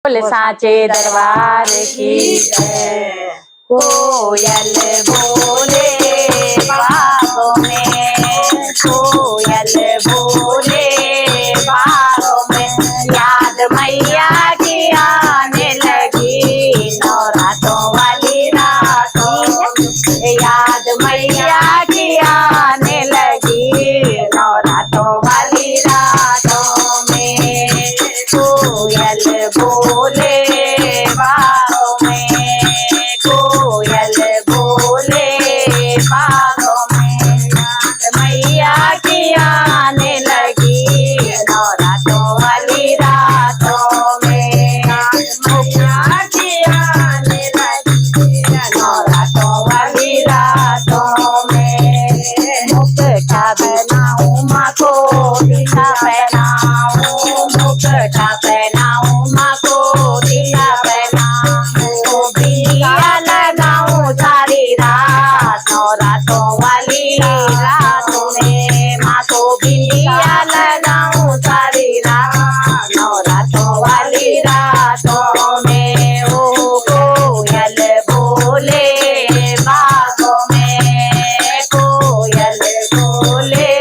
बोले साचे दरबार की जय। कोयल बोले बागों में, कोयल बोले बागों में, याद मैया की आने लगी नवरात्रों वाली रातों, याद मैया की आने लगी नवरात्रों वाली रातों में। कोयल बोले बागों में, कोयल बोले बागों में, याद मैया की आने लगी नवरात्रों वाली रातों में, याद मैया की आने लगी नवरात्रों वाली रातों में। मुकुटा पहनाऊं माँ को टीका पहनाऊं, मुकुटा पहनाऊं माँ को टीका पहनाऊं, बिंदिया लगाऊं सारी रात नवरात्रों वाली रातों में, माँ को बिंदिया लगाऊं सारी रात नवरात्रों वाली रातों में। ओ कोयल बोले बागों में, कोयल बोले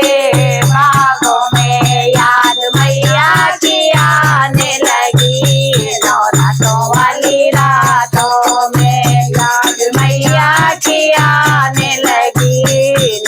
बागों में, याद मैया की आने लगी नवरात्रों वाली रातों में, याद मैया की आने लगी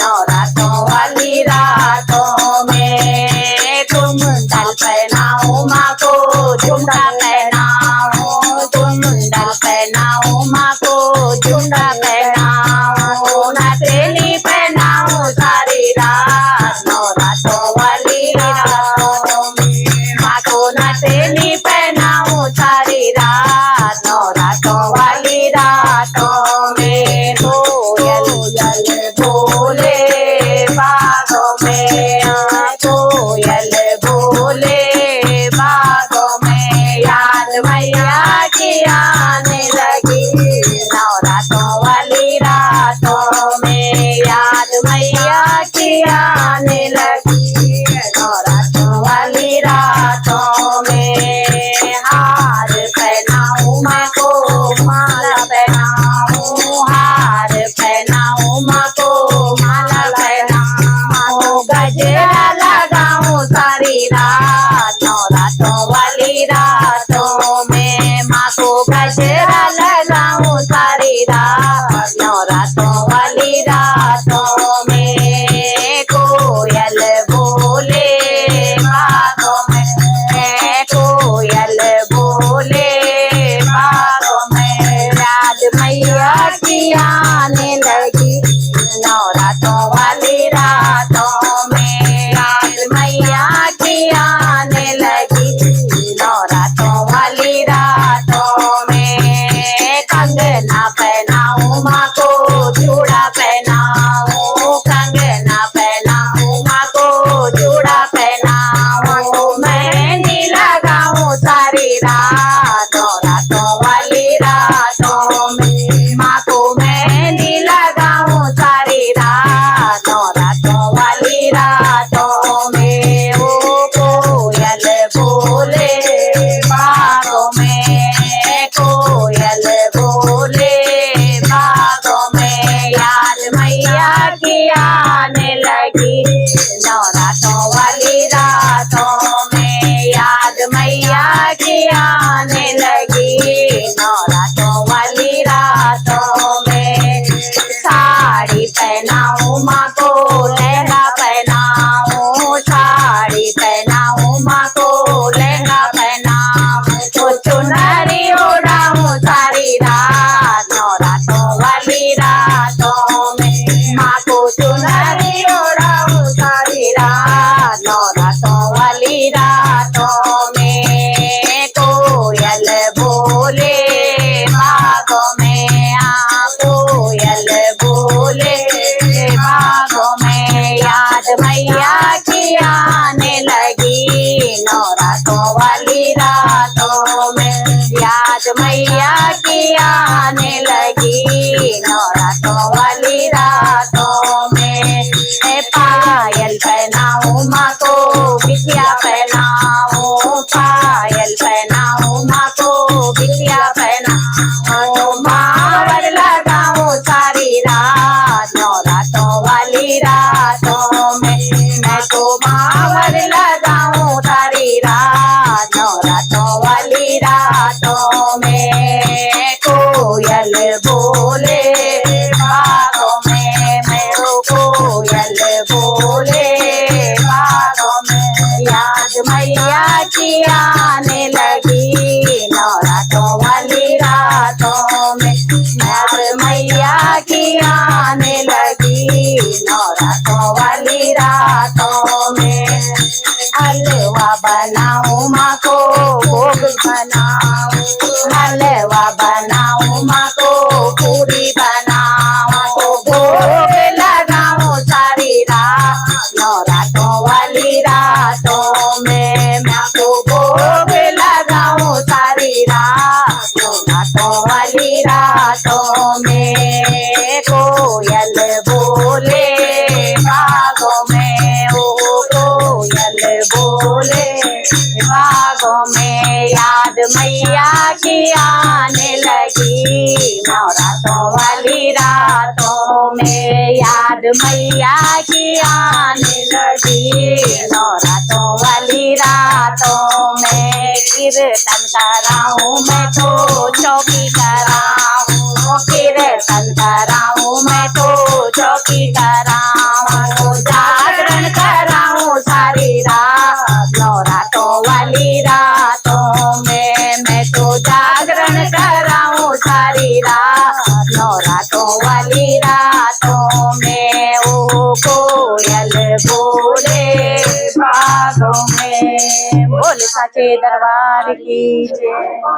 नवरात्रों वाली रातों में। कुंडल पहनाऊं माँ को झुमका पहनाऊं, कुंडल पहनाऊं माँ को झुमका पहनाऊं, नथेली पहनाऊं सारी रात नवरात्रों वाली रातों में, माँ को नथेली पहनाऊं सारी रात नवरात्रों वाली रातों में। कोयल बोले बागों में, कोयल बोले बागों में, याद मैया की आने लगी नवरात्रों वाली रातों में, याद मैया की आने लगी नवरात्रों वाली रातों में। हार पहनाऊं माँ को माला पहनाऊं, हार पहनाऊं माँ को माला पहनाऊं, गजरा लगाऊं सारी रात नवरात्रों वाली रातों में, माँ को गजरा लगाऊं सारी रात नवरात्रों वाली रातों में। कोयल बोले बागों में, कोयल बोले बागों में, याद मैया की आने लगी नवरात्रों वाली रातों में, याद मैया की आने लगी नवरात्रों वाली रातों में। कंगना पहनाऊं माँ को चूड़ा पहनाऊं, कंगना पहनाऊं माँ को चूड़ा पहनाऊं, मेहंदी लगाऊं सारी रात नवरात्रों वाली रातों में, माँ को मेहंदी लगाऊं सारी रात नवरात्रों वाली रातों में। ओ कोयल बोले बागों में, कोयल बोले बागों में, याद मैया की आने लगी नवरात्रों वाली रातों में, याद मैया की आने लगी नवरात्रों वाली रातों में। साड़ी पहनाऊं माँ को लहंगा पहनाऊं, साड़ी पहनाऊं माँ को लहंगा पहनाऊं, तो चुनरी ओढ़ाऊं सारी रात नवरात्रों वाली रातों में, माँ को चुनरी ओढ़ाऊं सारी रात नवरात्रों वाली रातों में। कोयल बोले बागों में, कोयल बोले बागों में, याद मैया की आने लगी नवरात्रों वाली रातों में, याद मैया की आने लगी नवरात्रों वाली रातों में। पायल पहनाऊं माँ को बिटिया पहनाऊं, पायल पहनाऊं माँ को बनाऊं माँ को भोग बनाऊं, हलवा बनाऊं माँ को पूरी बनाऊं, भोग लगाऊं सारी रात नवरात्रों वाली रातों में, माँ को भोग लगाऊं सारी रात नवरात्रों वाली रातों में। कोयल बोले बागों में, ओ कोयल बोले बागों में, याद मैया की आने लगी नवरात्रों वाली रातों में, याद मैया की आने लगी नवरात्रों वाली रातों में। कीर्तन कराऊं मैं तो चौकी कराऊं, कीर्तन कराऊं मैं तो चौकी कराऊं, जागरण कराऊं सारी रात नवरात्रों वाली रातों में, मैं तो जागरण कराऊं सारी रात नवरात्रों वाली रातों में। ओ कोयल बोले बागों में, बोले साचे दरबार की जय।